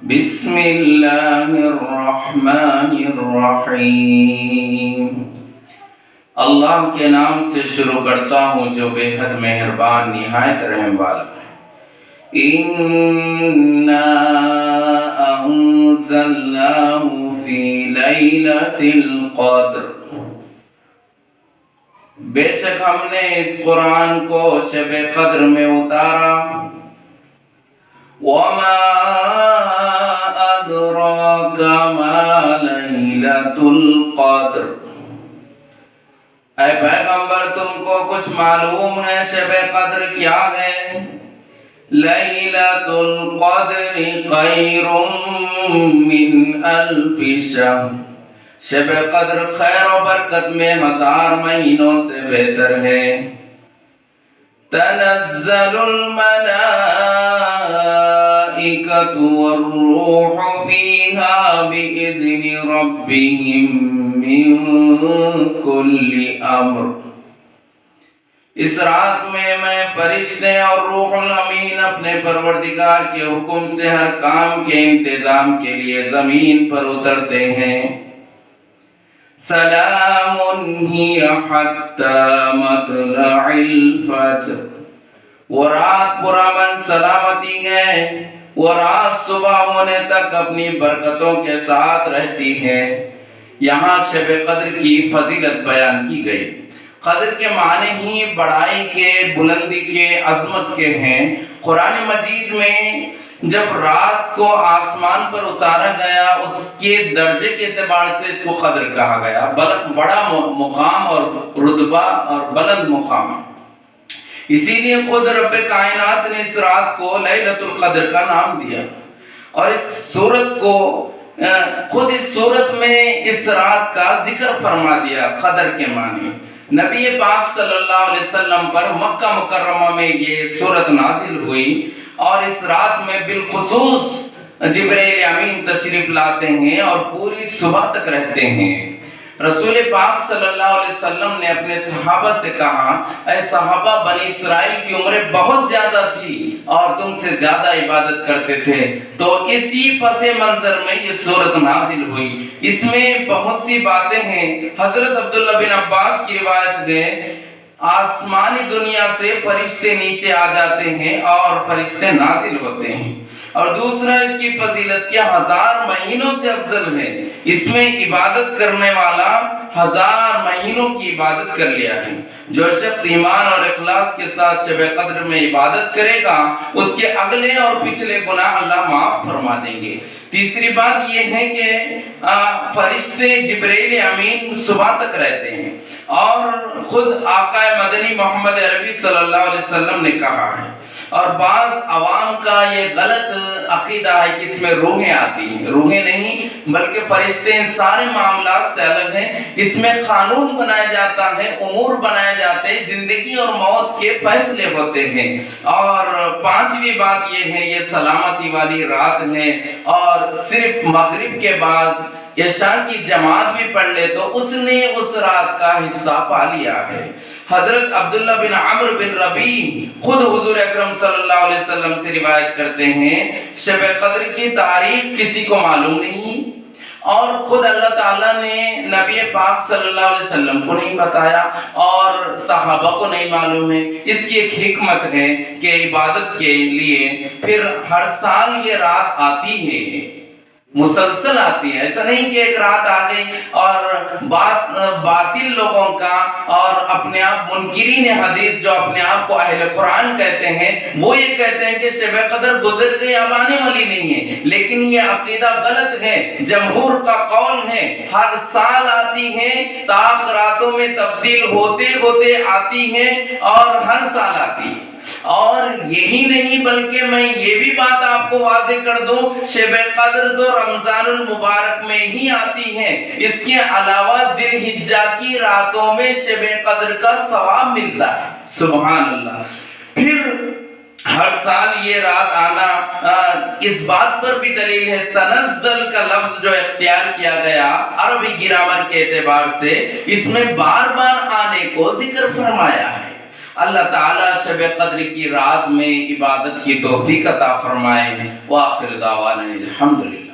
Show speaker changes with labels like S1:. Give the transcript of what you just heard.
S1: بسم اللہ الرحمن الرحیم۔ اللہ کے نام سے شروع کرتا ہوں جو بے حد مہربان نہایت رحم والا ہے۔ اِنَّا أَنزَلْنَاهُ فِي لَيْلَةِ الْقَدْرِ، بے شک ہم نے اس قرآن کو شب قدر میں اتارا۔ وَمَا أَدْرَاكَ مَا لَيْلَةُ الْقَدْرِ، اے پیغمبر تم کو کچھ معلوم ہے شب قدر کیا ہے؟ لَيْلَةُ الْقَدْرِ خَيْرٌ مِّنْ أَلْفِ شَهْرٍ، شب قدر خیر و برکت میں 1000 مہینوں سے بہتر ہے۔ تنزل الملائکۃ والروح فیہا بإذن ربہم من کل امر، اس رات میں فرشتے اور روح الامین اپنے پروردگار کے حکم سے ہر کام کے انتظام کے لیے زمین پر اترتے ہیں۔ سلام ہی حتی مطلع الفجر، وہ رات پرامن سلامتی ہے، وہ رات صبح ہونے تک اپنی برکتوں کے ساتھ رہتی ہے۔ یہاں شب قدر کی فضیلت بیان کی گئی۔ قدر کے معنی ہی بڑائی کے، بلندی کے، عظمت کے ہیں۔ قرآن مجید میں جب رات کو آسمان پر اتارا گیا اس کے درجے کے اعتبار سے اس کو قدر کہا گیا، بڑا مقام اور رتبہ اور بلند مقام۔ اسی لیے خود رب کائنات نے اس رات کو لیلۃ القدر کا نام دیا، اور اس سورت کو خود اس سورت میں اس رات کا ذکر فرما دیا۔ قدر کے معنی نبی پاک صلی اللہ علیہ وسلم پر مکہ مکرمہ میں یہ سورت نازل ہوئی، اور اس رات میں بالخصوص جبرائیل امین تشریف لاتے ہیں اور پوری صبح تک رہتے ہیں۔ رسول پاک صلی اللہ علیہ وسلم نے اپنے صحابہ سے کہا، اے صحابہ، بنی اسرائیل کی عمریں بہت زیادہ تھی اور تم سے زیادہ عبادت کرتے تھے، تو اسی پس منظر میں یہ سورت نازل ہوئی۔ اس میں بہت سی باتیں ہیں۔ حضرت عبداللہ بن عباس کی روایت ہے، آسمانی دنیا سے فرشتے نیچے آ جاتے ہیں اور فرشتے نازل ہوتے ہیں۔ اور دوسرا اس کی فضیلت کیا 1000 مہینوں سے افضل ہے، اس میں عبادت کرنے والا 1000 مہینوں کی عبادت کر لیا ہے۔ جو شخص ایمان اور اخلاص کے ساتھ شب قدر میں عبادت کرے گا اس کے اگلے اور پچھلے گناہ اللہ معاف فرما دیں گے۔ تیسری بات یہ ہے کہ فرشتے جبرائیل امین صبح تک رہتے ہیں، اور خود آقا مدنی محمد عربی صلی اللہ علیہ وسلم نے کہا ہے، اور بعض عوام کا یہ غلط عقیدہ ہے کہ اس میں روحیں آتی ہیں۔ روحیں نہیں، بلکہ فرشتے ان سارے معاملات سے الگ ہیں۔ اس میں قانون بنایا جاتا ہے، امور بنائے جاتے ہیں، زندگی اور موت کے فیصلے ہوتے ہیں۔ اور پانچویں بات یہ ہے، یہ سلامتی والی رات ہے، اور صرف مغرب کے بعد عشاء کی جماعت بھی پڑھ لے تو اس نے اس رات کا حصہ پا لیا ہے۔ حضرت عبداللہ بن عمرو بن ربیع خود حضور اکرم صلی اللہ علیہ وسلم سے روایت کرتے ہیں، شب قدر کی تاریخ کسی کو معلوم نہیں، اور خود اللہ تعالیٰ نے نبی پاک صلی اللہ علیہ وسلم کو نہیں بتایا اور صحابہ کو نہیں معلوم ہے۔ اس کی ایک حکمت ہے کہ عبادت کے لیے پھر ہر سال یہ رات آتی ہے، مسلسل آتی ہے۔ ایسا نہیں کہ ایک رات آ گئی اور باطل لوگوں کا اور اپنے آپ منکرین حدیث جو اپنے آپ کو اہل قرآن کہتے ہیں، وہ یہ کہتے ہیں کہ شب قدر گزر گئی، اب آنے والی نہیں ہے، لیکن یہ عقیدہ غلط ہے۔ جمہور کا قول ہے ہر سال آتی ہے، تاخیراتوں میں تبدیل ہوتے ہوتے آتی ہے اور ہر سال آتی ہے۔ اور یہی نہیں بلکہ میں یہ بھی بات آپ کو واضح کر دوں، شب قدر تو رمضان المبارک میں ہی آتی ہے، اس کے علاوہ ذی الحجہ کی راتوں میں شب قدر کا ثواب ملتا ہے۔ سبحان اللہ۔ پھر ہر سال یہ رات آنا اس بات پر بھی دلیل ہے، تنزل کا لفظ جو اختیار کیا گیا عربی گرامر کے اعتبار سے، اس میں بار بار آنے کو ذکر فرمایا ہے۔ اللہ تعالیٰ شب قدر کی رات میں عبادت کی توفیق عطا فرمائے۔ وآخر دعوانا الحمدللہ۔